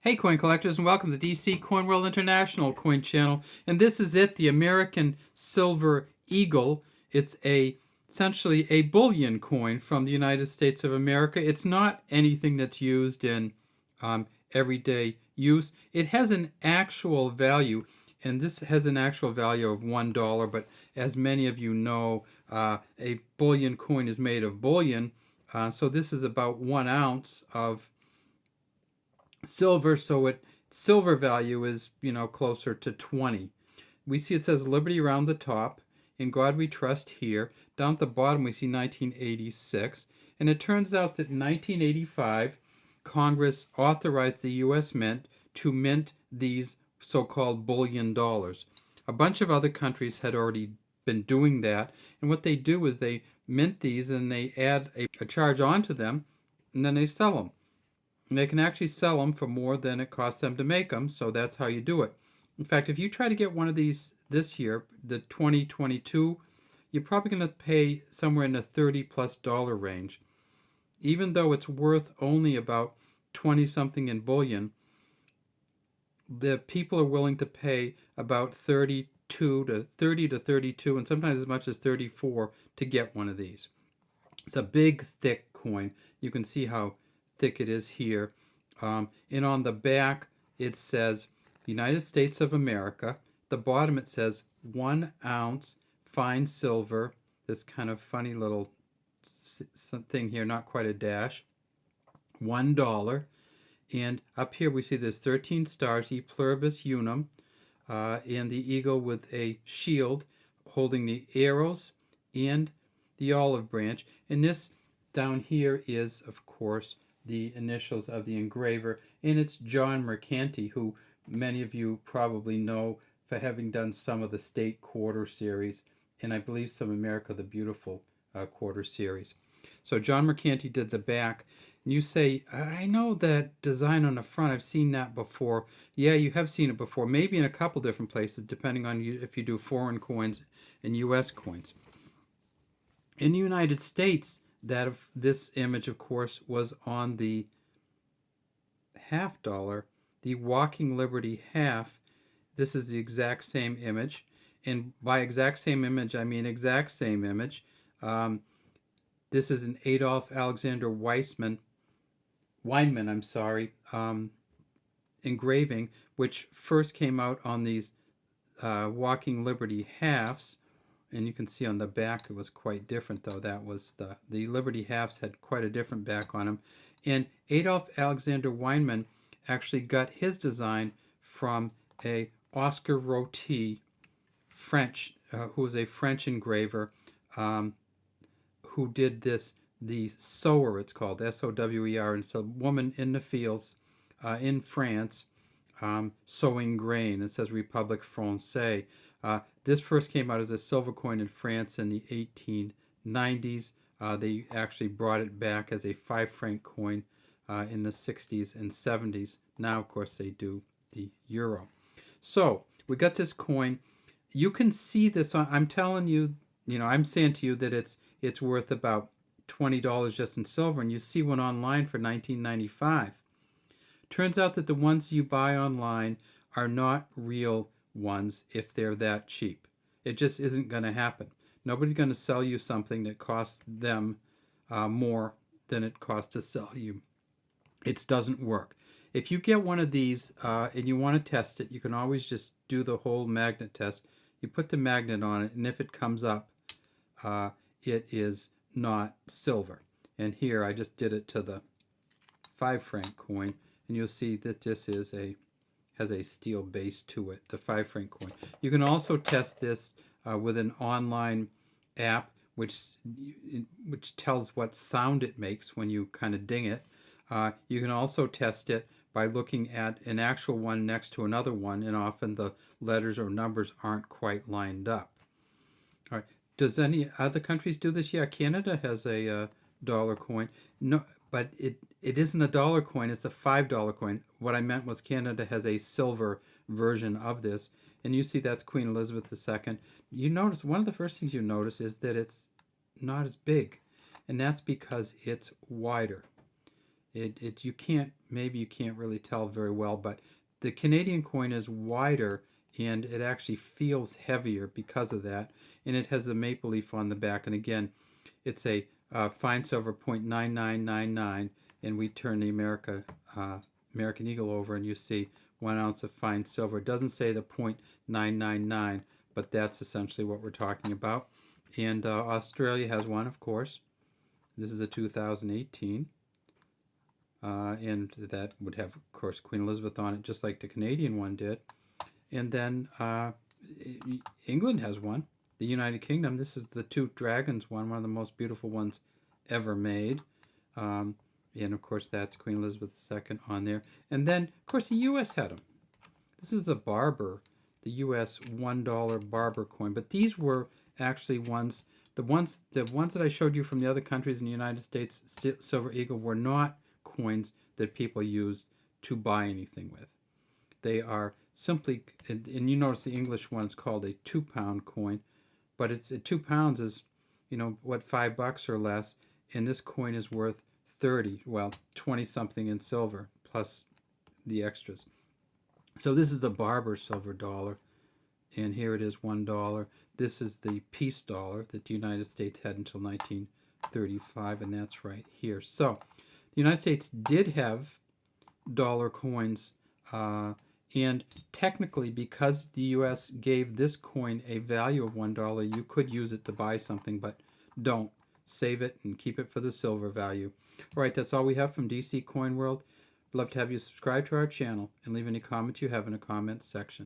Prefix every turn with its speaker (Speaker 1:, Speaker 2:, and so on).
Speaker 1: Hey coin collectors, and welcome to DC Coin World International Coin Channel. And this is it, the American Silver Eagle. It's essentially a bullion coin from the United States of America. It's not anything that's used in everyday use. It has an actual value, and this has an actual value of $1. But as many of you know, a bullion coin is made of bullion. So this is about 1 ounce of silver, so its silver value is, closer to 20. We see it says Liberty around the top, In God We Trust here. Down at the bottom we see 1986, and it turns out that in 1985 Congress authorized the US Mint to mint these so-called bullion dollars. A bunch of other countries had already been doing that, and what they do is they mint these and they add a charge onto them, and then they sell them. And they can actually sell them for more than it costs them to make them, so that's how you do it. In fact, if you try to get one of these this year, the 2022, you're probably going to pay somewhere in the $30+ range. Even though it's worth only about 20 something in bullion, the people are willing to pay about 30 to 32, and sometimes as much as 34 to get one of these. It's a big, thick coin. You can see how thick it is here. And on the back, it says United States of America. At the bottom, it says 1 ounce fine silver. This kind of funny little thing here, not quite a dash. $1. And up here, we see there's 13 stars, E pluribus unum, and the eagle with a shield holding the arrows and the olive branch. And this down here is, of course, the initials of the engraver, and it's John Mercanti, who many of you probably know for having done some of the State Quarter series, and I believe some America the Beautiful Quarter series. So John Mercanti did the back, and you say, I know that design on the front, I've seen that before. Yeah, you have seen it before, maybe in a couple different places, depending on if you do foreign coins and US coins. In the United States, that of this image, of course, was on the $1/2, the Walking Liberty half. This is the exact same image, and by exact same image, I mean exact same image. This is an Adolf Alexander Weinman, engraving, which first came out on these Walking Liberty halves. And you can see on the back it was quite different, though. That was the Liberty halves had quite a different back on them. And Adolf Alexander Weinman actually got his design from a Oscar Roti, French, who was a French engraver, who did this, the Sower, it's called, S-O-W-E-R, and it's a woman in the fields in France sowing grain. It says République Française. This first came out as a silver coin in France in the 1890s. They actually brought it back as a 5 franc coin in the 60s and 70s. Now, of course, they do the euro. So we got this coin. You can see this on, I'm telling you, I'm saying to you that it's worth about $20 just in silver, and you see one online for $19.95. Turns out that the ones you buy online are not real ones if they're that cheap. It just isn't going to happen. Nobody's going to sell you something that costs them more than it costs to sell you. It doesn't work. If you get one of these and you want to test it, you can always just do the whole magnet test. You put the magnet on it, and if it comes up, it is not silver. And here I just did it to the 5 franc coin, and you'll see that this is has a steel base to it, the 5 franc coin. You can also test this with an online app which tells what sound it makes when you kind of ding it. You can also test it by looking at an actual one next to another one, and often the letters or numbers aren't quite lined up. All right. Does any other countries do this? Yeah, Canada has a dollar coin. No, but it isn't a dollar coin, it's a $5 coin. What I meant was Canada has a silver version of this, and you see that's Queen Elizabeth II. You notice, one of the first things you notice is that it's not as big, and that's because it's wider. You can't, maybe you can't really tell very well, but the Canadian coin is wider and it actually feels heavier because of that. And it has a maple leaf on the back. And again, it's a fine silver 0.9999, and we turn the American Eagle over, and you see 1 ounce of fine silver. It doesn't say the 0.999, but that's essentially what we're talking about. And Australia has one, of course. This is a 2018. And that would have, of course, Queen Elizabeth on it, just like the Canadian one did. And then England has one. The United Kingdom, this is the Two Dragons one of the most beautiful ones ever made. And of course, that's Queen Elizabeth II on there. And then, of course, the U.S. had them. This is the Barber, the U.S. $1 Barber coin. But these were actually ones, the ones that I showed you from the other countries in the United States, Silver Eagle, were not coins that people used to buy anything with. They are simply, and you notice the English one is called a 2-pound coin, but it's 2 pounds is, what, $5 or less, and this coin is worth 30, well, 20 something in silver plus the extras. So this is the Barber silver dollar, and here it is, $1. This is the peace dollar that the United States had until 1935, and that's right here. So the United States did have dollar coins, and technically, because the U.S. gave this coin a value of $1, you could use it to buy something, but don't. Save it and keep it for the silver value. All right, that's all we have from DC Coin World. I'd love to have you subscribe to our channel and leave any comments you have in the comments section.